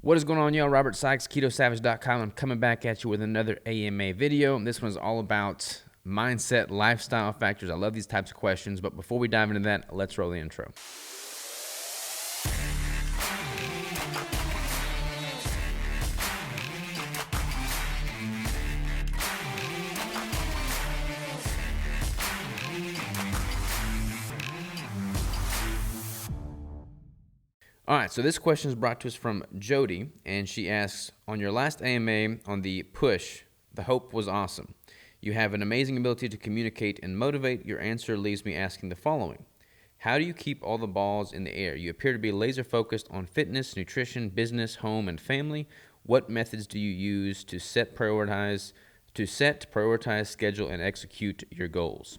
What is going on, y'all? Robert Sykes, KetoSavage.com. I'm coming back at you with another A.M.A. video. This one's all about mindset, lifestyle factors. I love these types of questions, but before we dive into that, let's roll the intro. All right, so this question is brought to us from Jody, and she asks, on your last A.M.A. on the push, the hope was awesome. You have an amazing ability to communicate and motivate. Your answer leaves me asking the following. How do you keep all the balls in the air? You appear to be laser focused on fitness, nutrition, business, home, and family. What methods do you use to prioritize, schedule, and execute your goals?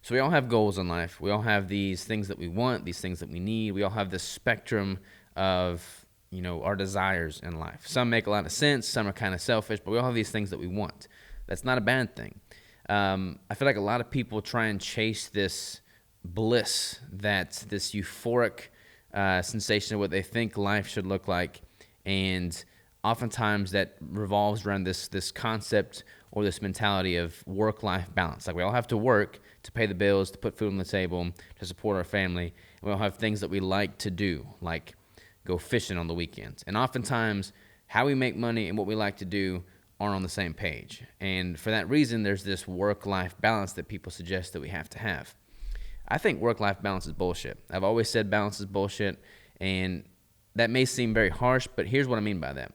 So we all have goals in life. We all have these things that we want, these things that we need. We all have this spectrum of, our desires in life. Some make a lot of sense. Some are kind of selfish, but we all have these things that we want. That's not a bad thing. I feel like a lot of people try and chase this bliss, this euphoric sensation of what they think life should look like. And oftentimes that revolves around this concept or this mentality of work-life balance. Like we all have to work to pay the bills, to put food on the table, to support our family. And we all have things that we like to do, like go fishing on the weekends. And oftentimes how we make money and what we like to do aren't on the same page. And for that reason, there's this work-life balance that people suggest that we have to have. I think work-life balance is bullshit. I've always said balance is bullshit, and that may seem very harsh, but here's what I mean by that.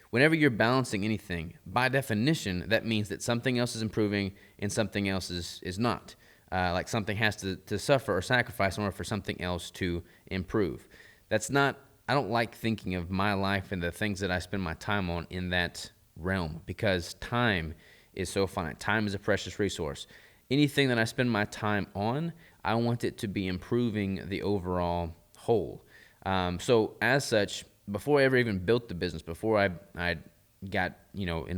Whenever you're balancing anything, by definition, that means that something else is improving and something else is not. Like something has to suffer or sacrifice in order for something else to improve. I don't like thinking of my life and the things that I spend my time on in that realm, because time is so finite. Time is a precious resource. Anything that I spend my time on, I want it to be improving the overall whole. So as such, before I ever even built the business, before I got involved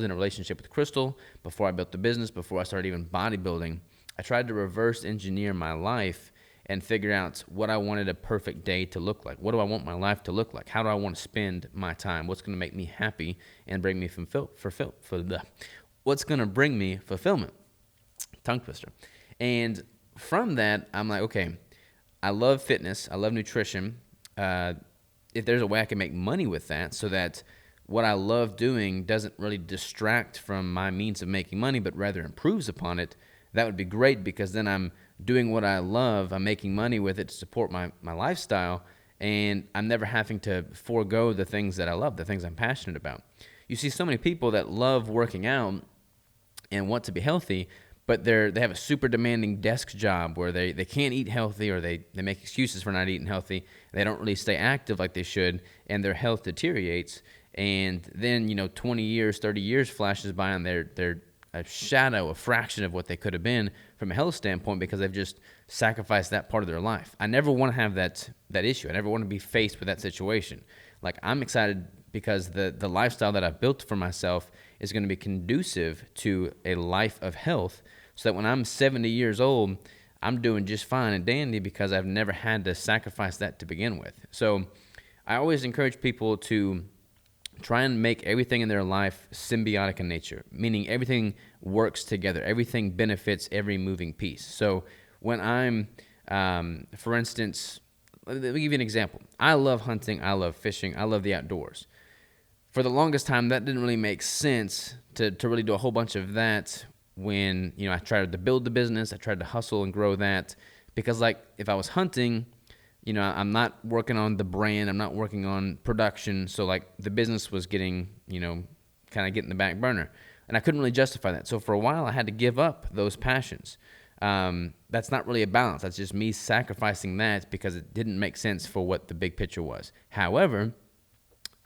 in a relationship with Crystal, before I built the business, before I started even bodybuilding, I tried to reverse engineer my life and figure out what I wanted a perfect day to look like. What do I want my life to look like? How do I want to spend my time? What's going to make me happy and bring me what's going to bring me fulfillment? Tongue twister. And from that, I'm like, okay, I love fitness. I love nutrition. If there's a way I can make money with that so that what I love doing doesn't really distract from my means of making money, but rather improves upon it, that would be great, because then I'm doing what I love, I'm making money with it to support my lifestyle, and I'm never having to forego the things that I love, the things I'm passionate about. You see so many people that love working out and want to be healthy, but they have a super demanding desk job where they can't eat healthy, or they make excuses for not eating healthy. They don't really stay active like they should, and their health deteriorates. And then, 20 years, 30 years flashes by, and they're a fraction of what they could have been from a health standpoint, because they've just sacrificed that part of their life. I never want to have that issue. I never want to be faced with that situation. Like, I'm excited because the lifestyle that I've built for myself is going to be conducive to a life of health, so that when I'm 70 years old, I'm doing just fine and dandy, because I've never had to sacrifice that to begin with. So I always encourage people to try and make everything in their life symbiotic in nature, meaning everything works together. Everything benefits every moving piece. So when I'm, for instance, let me give you an example. I love hunting. I love fishing. I love the outdoors. For the longest time, that didn't really make sense to really do a whole bunch of that when, I tried to build the business. I tried to hustle and grow that, because if I was hunting, I'm not working on the brand. I'm not working on production. So the business was getting, kind of getting the back burner, and I couldn't really justify that. So for a while I had to give up those passions. That's not really a balance. That's just me sacrificing that because it didn't make sense for what the big picture was. However,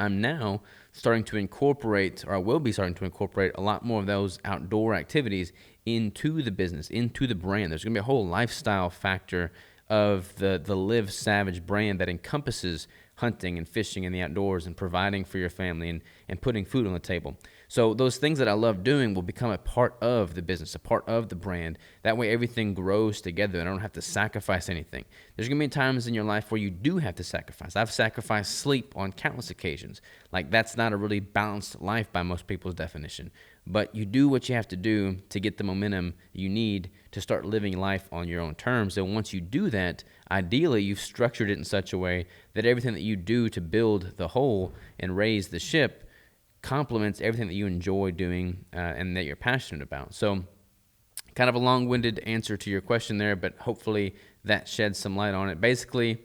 I'm now starting to incorporate, or I will be starting to incorporate, a lot more of those outdoor activities into the business, into the brand. There's going to be a whole lifestyle factor of the Live Savage brand that encompasses hunting and fishing in the outdoors and providing for your family and putting food on the table. So those things that I love doing will become a part of the business, a part of the brand. That way everything grows together and I don't have to sacrifice anything. There's going to be times in your life where you do have to sacrifice. I've sacrificed sleep on countless occasions. Like, that's not a really balanced life by most people's definition. But you do what you have to do to get the momentum you need to start living life on your own terms. And once you do that, ideally you've structured it in such a way that everything that you do to build the whole and raise the ship complements everything that you enjoy doing and that you're passionate about. So kind of a long-winded answer to your question there, but hopefully that sheds some light on it. Basically,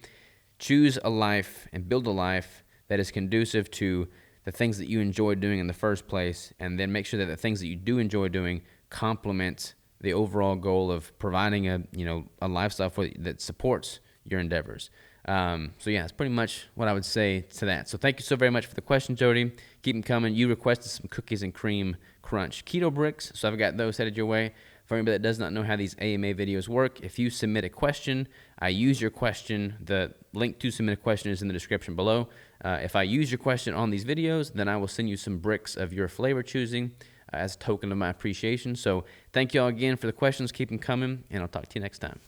choose a life and build a life that is conducive to the things that you enjoy doing in the first place, and then make sure that the things that you do enjoy doing complement the overall goal of providing a lifestyle that supports your endeavors. So yeah, that's pretty much what I would say to that. So thank you so very much for the question, Jody. Keep them coming. You requested some cookies and cream crunch keto bricks, so I've got those headed your way. For anybody that does not know how these A.M.A. videos work, if you submit a question, I use your question. The link to submit a question is in the description below. If I use your question on these videos, then I will send you some bricks of your flavor choosing as a token of my appreciation. So thank you all again for the questions. Keep them coming, and I'll talk to you next time.